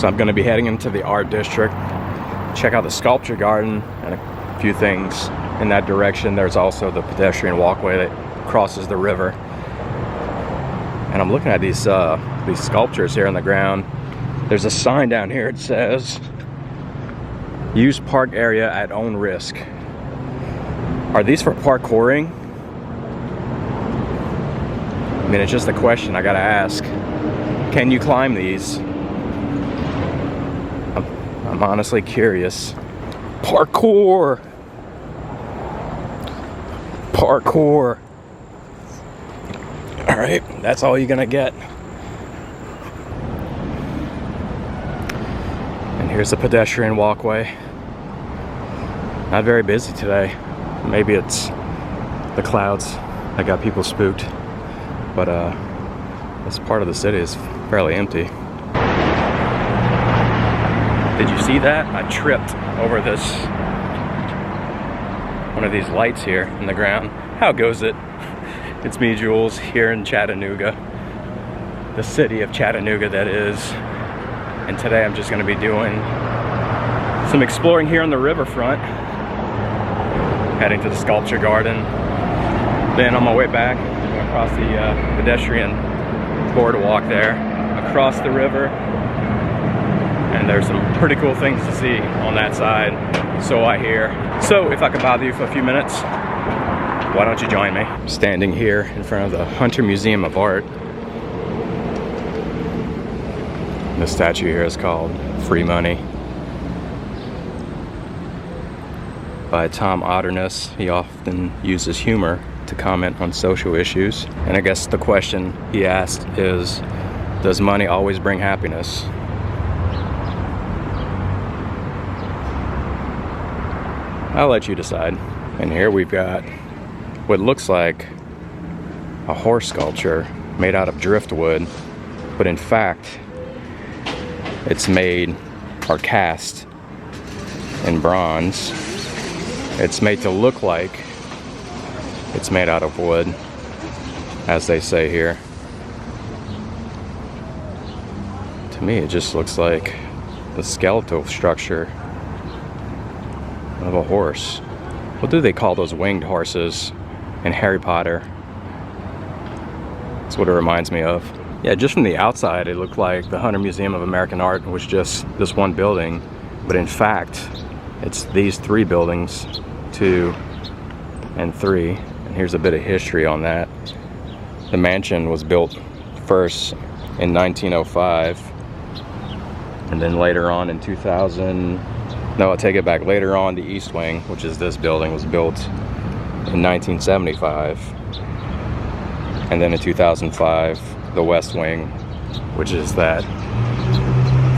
So I'm going to be heading into the art district, check out the sculpture garden and a few things in that direction. There's also the pedestrian walkway that crosses the river. And I'm looking at these sculptures here on the ground. There's a sign down here. It says, "Use park area at own risk." Are these for parkouring? I mean, it's just a question I gotta ask. Can you climb these? I'm honestly curious. Parkour! Parkour! Alright, that's all you're gonna get. And here's the pedestrian walkway. Not very busy today. Maybe it's the clouds that got people spooked. But this part of the city is fairly empty. Did you see that? I tripped over this, one of these lights here in the ground. How goes it? It's me, Jules, here in Chattanooga, the city of Chattanooga, that is. And today I'm just going to be doing some exploring here on the riverfront, heading to the sculpture garden. Then on my way back, I'm going across the pedestrian boardwalk there, across the river. And there's some pretty cool things to see on that side, so I hear. So if I could bother you for a few minutes, why don't you join me? I'm standing here in front of the Hunter Museum of Art. The statue here is called Free Money by Tom Otterness. He often uses humor to comment on social issues. And I guess the question he asked is, does money always bring happiness? I'll let you decide. And here we've got what looks like a horse sculpture made out of driftwood, but in fact, it's made or cast in bronze. It's made to look like it's made out of wood, as they say here. To me, it just looks like the skeletal structure of a horse. What do they call those winged horses in Harry Potter? That's what it reminds me of. Yeah, just from the outside, it looked like the Hunter Museum of American Art was just this one building, but in fact, it's these three buildings, 2 and 3. And here's a bit of history on that. The mansion was built first in 1905, and then later on in 2000. No, I'll take it back. Later on, the East Wing, which is this building, was built in 1975. And then in 2005, the West Wing, which is that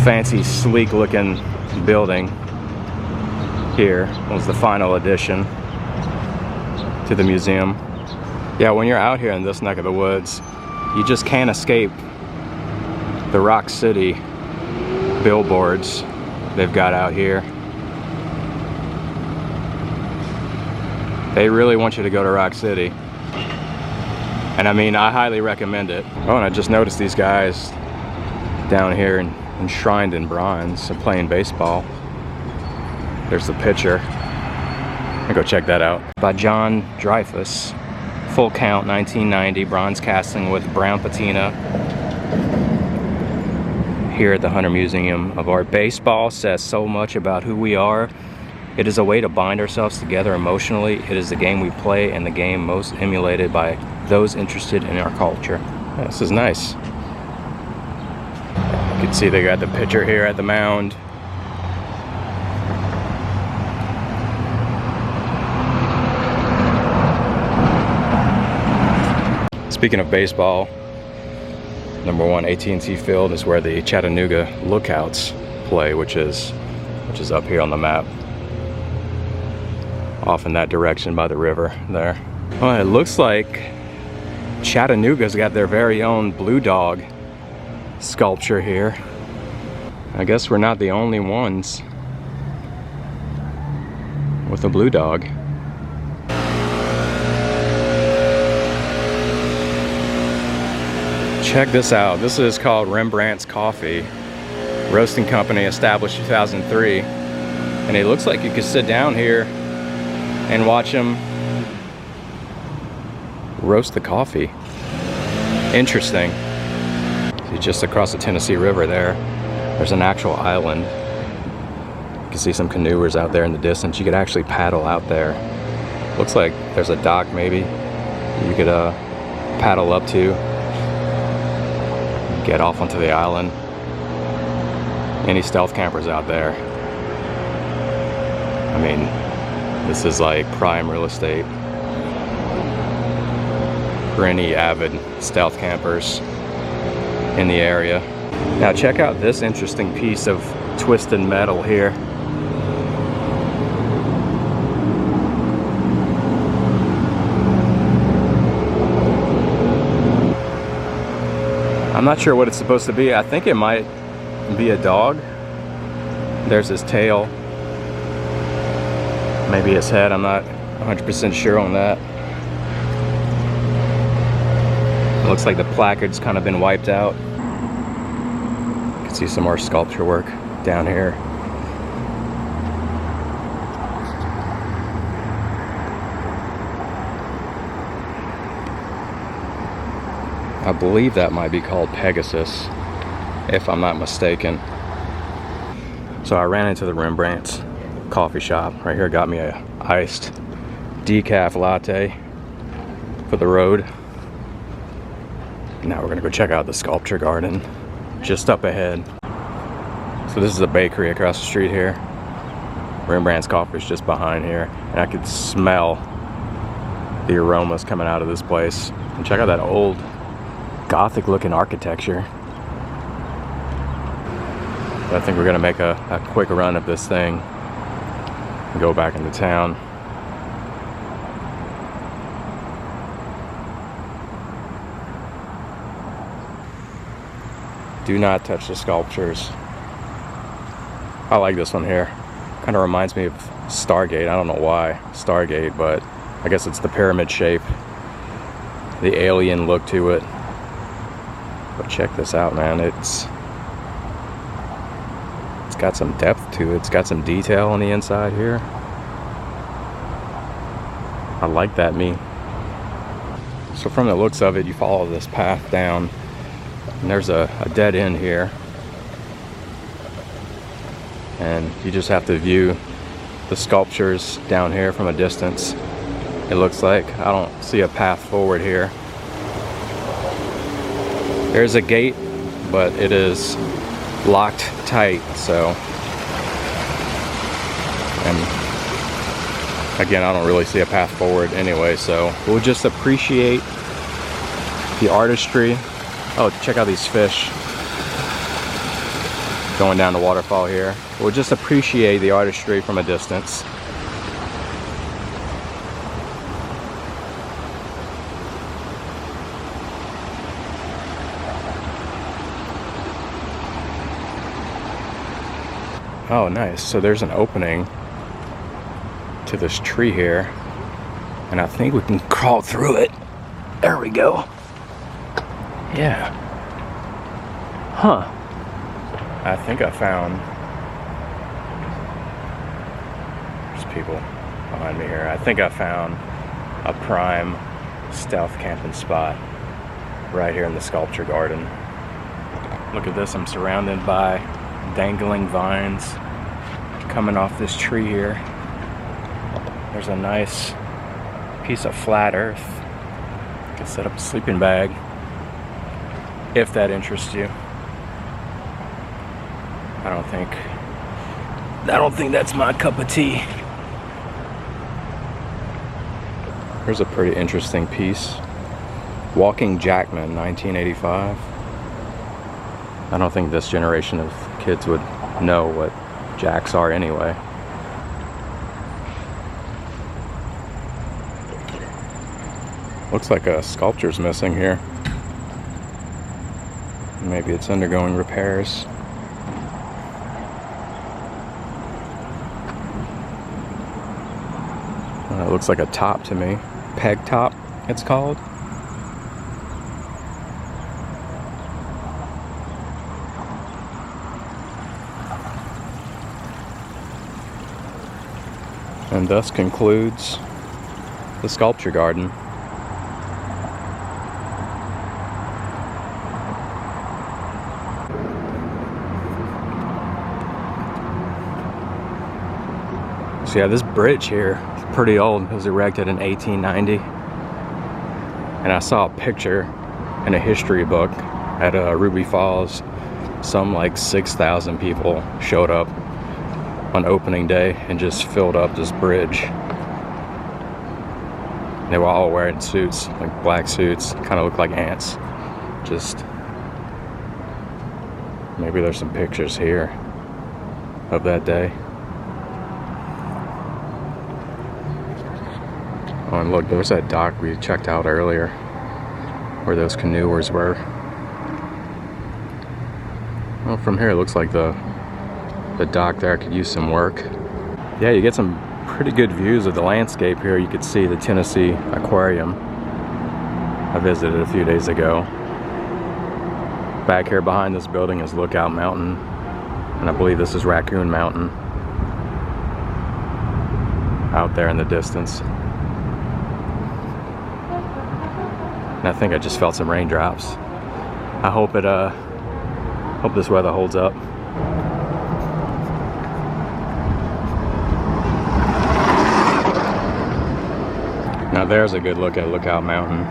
fancy, sleek-looking building here, was the final addition to the museum. Yeah, when you're out here in this neck of the woods, you just can't escape the Rock City billboards they've got out here. They really want you to go to Rock City. And I mean, I highly recommend it. Oh, and I just noticed these guys down here enshrined in bronze are playing baseball. There's the pitcher. I'll go check that out. By John Dreyfus. Full count, 1990, bronze casting with brown patina. Here at the Hunter Museum of Art. Baseball says so much about who we are. It is a way to bind ourselves together emotionally. It is the game we play and the game most emulated by those interested in our culture. Yeah, this is nice. You can see they got the pitcher here at the mound. Speaking of baseball, number 1 AT&T Field is where the Chattanooga Lookouts play, which is up here on the map. Off in that direction by the river there. Well, it looks like Chattanooga's got their very own blue dog sculpture here. I guess we're not the only ones with a blue dog. Check this out. This is called Rembrandt's Coffee. Roasting company, established 2003. And it looks like you could sit down here and watch them roast the coffee. Interesting. See, just across the Tennessee River there's an actual island. You can see some canoers out there in the distance. You could actually paddle out there. Looks like there's a dock maybe you could paddle up to, get off onto the island. Any stealth campers out there? I mean, this is like prime real estate for any avid stealth campers in the area. Now check out this interesting piece of twisted metal here. I'm not sure what it's supposed to be. I think it might be a dog. There's his tail. Maybe his head. I'm not 100% sure on that. It looks like the placard's kind of been wiped out. You can see some more sculpture work down here. I believe that might be called Pegasus, if I'm not mistaken. So I ran into the Rembrandt's coffee shop right here, got me a iced decaf latte for the road. Now we're gonna go check out the sculpture garden just up ahead. So this is a bakery across the street here. Rembrandt's coffee is just behind here, and I could smell the aromas coming out of this place. And check out that old Gothic looking architecture. I think we're gonna make a quick run of this thing and go back into town. Do not touch the sculptures. I like this one here. Kind of reminds me of Stargate. I don't know why Stargate, but I guess it's the pyramid shape, the alien look to it. But check this out, man. It's got some depth to it. It's got some detail on the inside here. I like that, me. So from the looks of it, you follow this path down, and there's a dead end here. And you just have to view the sculptures down here from a distance. It looks like I don't see a path forward here. There's a gate, but it is locked tight, so. And again, I don't really see a path forward anyway, so we'll just appreciate the artistry. Oh, check out these fish going down the waterfall here. We'll just appreciate the artistry from a distance. Oh, nice. So there's an opening to this tree here, and I think we can crawl through it. There we go. Yeah. Huh. I think I found, there's people behind me here. I think I found a prime stealth camping spot right here in the sculpture garden. Look at this. I'm surrounded by dangling vines coming off this tree here. There's a nice piece of flat earth. You can set up a sleeping bag if that interests you. I don't think that's my cup of tea. Here's a pretty interesting piece. Walking Jackman, 1985. I don't think this generation of kids would know what jacks are anyway. Looks like a sculpture's missing here. Maybe it's undergoing repairs. It looks like a top to me. Peg top, it's called. And thus concludes the sculpture garden. So yeah, this bridge here is pretty old. It was erected in 1890. And I saw a picture in a history book at Ruby Falls. Some like 6,000 people showed up on opening day and just filled up this bridge. They were all wearing suits, like black suits, kind of looked like ants. Just, maybe there's some pictures here of that day. Oh, and look, there's that dock we checked out earlier where those canoers were. Well, from here it looks like the dock there could use some work. Yeah, you get some pretty good views of the landscape here. You could see the Tennessee Aquarium I visited a few days ago. Back here behind this building is Lookout Mountain, and I believe this is Raccoon Mountain out there in the distance. And I think I just felt some raindrops. I hope hope this weather holds up. Now there's a good look at Lookout Mountain.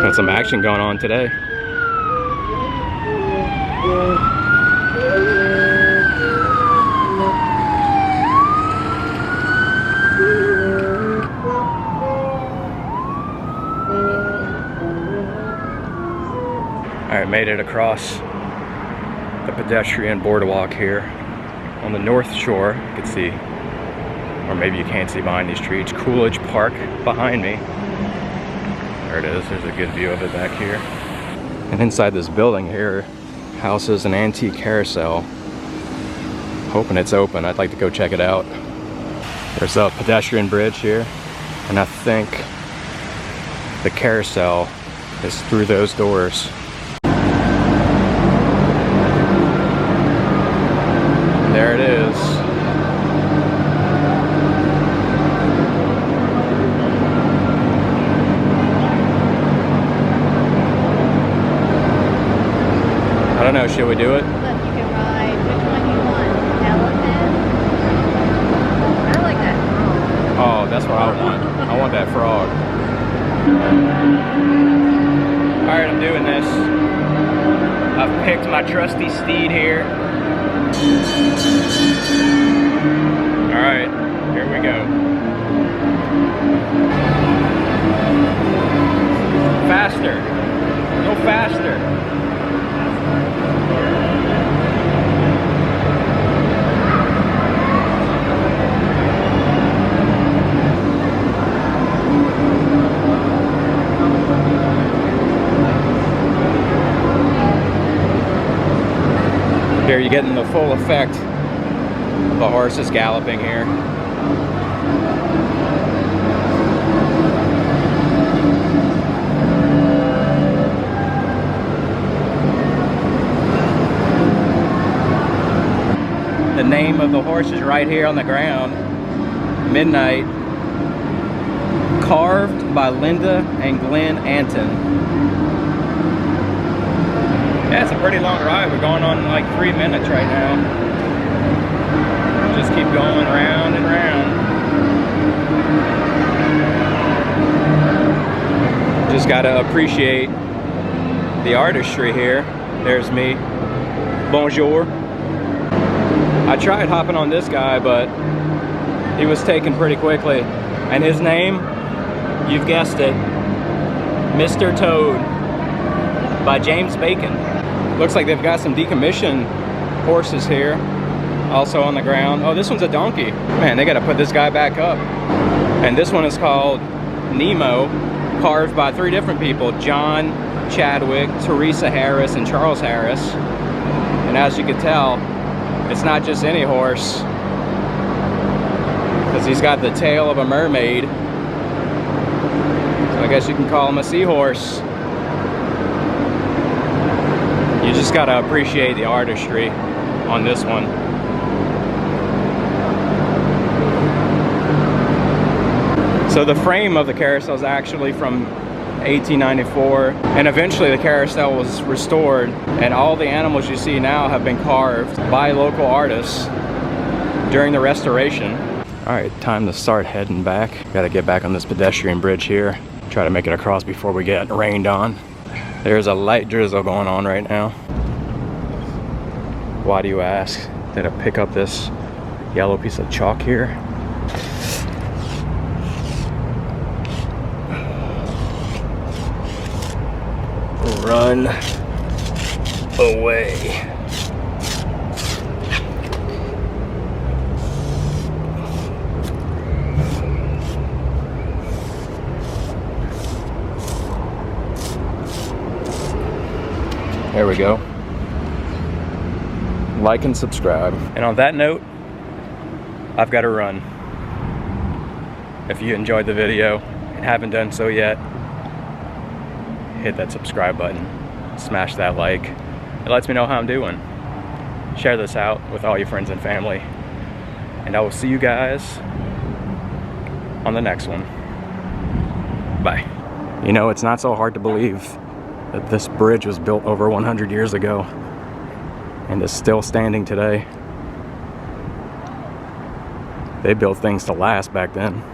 Got some action going on today. Alright, made it across the pedestrian boardwalk here on the north shore. You can see, or maybe you can't see behind these trees, Coolidge Park behind me. There it is, there's a good view of it back here. And inside this building here houses an antique carousel. Hoping it's open, I'd like to go check it out. There's a pedestrian bridge here, and I think the carousel is through those doors. There it is. I don't know, should we do it? Look, you can ride which one you want. Elephant. I like that frog. Oh, that's what I want. I want that frog. Alright, I'm doing this. I've picked my trusty steed here. Alright, here we go. Faster. Go faster. Here you're getting the full effect of the horses galloping here. The name of the horse is right here on the ground. Midnight. Carved by Linda and Glenn Anton. Yeah, it's a pretty long ride. We're going on like 3 minutes right now. Just keep going round and round. Just gotta appreciate the artistry here. There's me. Bonjour. I tried hopping on this guy, but he was taken pretty quickly. And his name, you've guessed it, Mr. Toad. by James Bacon. Looks like they've got some decommissioned horses here, also on the ground. Oh, this one's a donkey. Man, they gotta put this guy back up. And this one is called Nemo, carved by 3 different people: John Chadwick, Teresa Harris, and Charles Harris. And as you can tell, it's not just any horse, because he's got the tail of a mermaid. So I guess you can call him a seahorse. You just gotta appreciate the artistry on this one. So the frame of the carousel is actually from 1894, and eventually the carousel was restored, and all the animals you see now have been carved by local artists during the restoration. All right, time to start heading back. Gotta get back on this pedestrian bridge here. Try to make it across before we get rained on. There's a light drizzle going on right now. Why do you ask? Did I pick up this yellow piece of chalk here? Run away. There we go. Like and subscribe. And on that note, I've got to run. If you enjoyed the video and haven't done so yet, hit that subscribe button, smash that like. It lets me know how I'm doing. Share this out with all your friends and family. And I will see you guys on the next one. Bye. You know, it's not so hard to believe that this bridge was built over 100 years ago and is still standing today. They built things to last back then.